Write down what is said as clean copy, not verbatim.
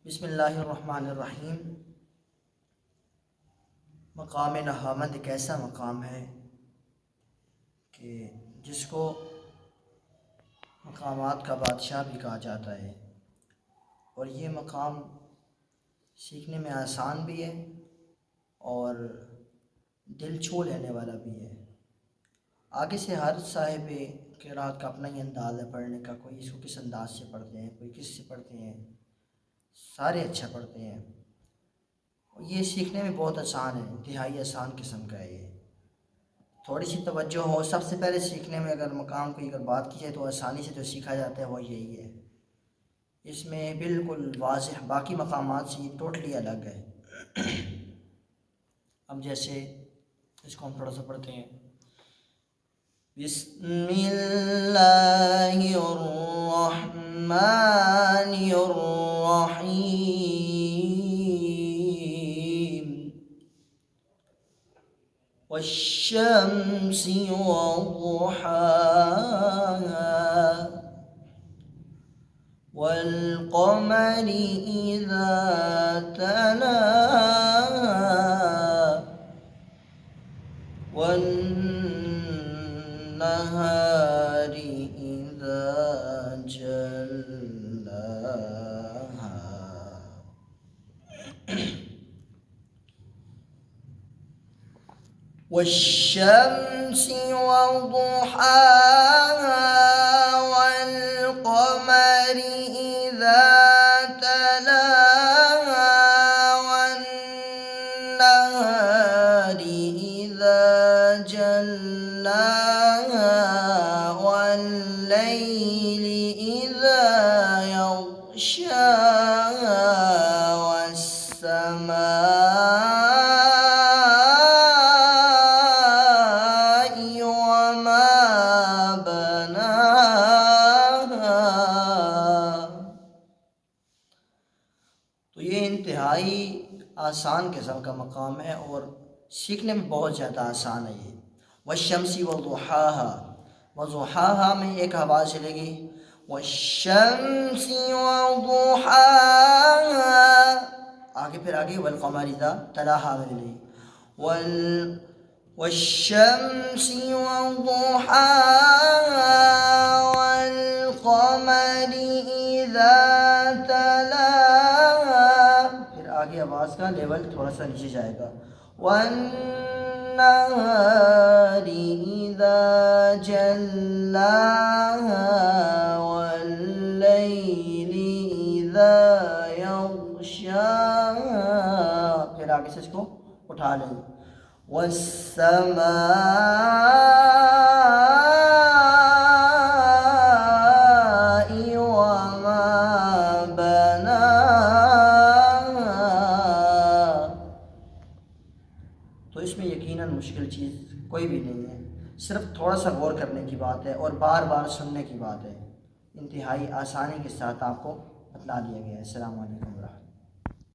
بسم اللہ الرحمن الرحیم۔ مقام نہامند ایک ایسا مقام ہے کہ جس کو مقامات کا بادشاہ بھی کہا جاتا ہے، اور یہ مقام سیکھنے میں آسان بھی ہے اور دل چھو لینے والا بھی ہے۔ آگے سے ہر صاحب قرات کا اپنا ہی انداز ہے پڑھنے کا، کوئی اس کو کس انداز سے پڑھتے ہیں، کوئی کس سے پڑھتے ہیں، سارے اچھا پڑھتے ہیں۔ یہ سیکھنے میں بہت آسان ہے، انتہائی آسان قسم کا ہے۔ یہ تھوڑی سی توجہ ہو، سب سے پہلے سیکھنے میں اگر مقام کی اگر بات کی جائے تو آسانی سے جو سیکھا جاتا ہے وہ یہی ہے۔ اس میں بالکل واضح باقی مقامات سے یہ ٹوٹلی الگ ہے۔ اب جیسے اس کو ہم تھوڑا سا پڑھتے ہیں۔ بسم اللہ الرحمن الرحیم، والشمس وضحاها والقمر إذا تلاها والنهار إذا جلاها والشمس وضحاها والقمر إذا تلاها والنهار إذا جلاها والليل إذا يغشاها والسماء وما بناها۔ تو یہ انتہائی آسان قسم کا مقام ہے اور سیکھنے میں بہت زیادہ آسان ہے یہ۔ والشمس وضحاها، وضحاها میں ایک آواز چلے گی، والشمس وضحاها، آگے پھر آگے والقمر اذا تلاها میں ملے گی، والشمس وضحاها والقمر اذا تلاها، پھر آگے آواز کا لیول تھوڑا سا نیچے جائے گا، والنهار إذا جلاها والليل إذا يغشاها، پھر آگے سے اس کو اٹھا لیں، والسماء وما بناها۔ تو اس میں یقیناً مشکل چیز کوئی بھی نہیں ہے، صرف تھوڑا سا غور کرنے کی بات ہے اور بار بار سننے کی بات ہے۔ انتہائی آسانی کے ساتھ آپ کو بتلا دیا گیا ہے۔ السلام علیکم ورحمۃ اللہ۔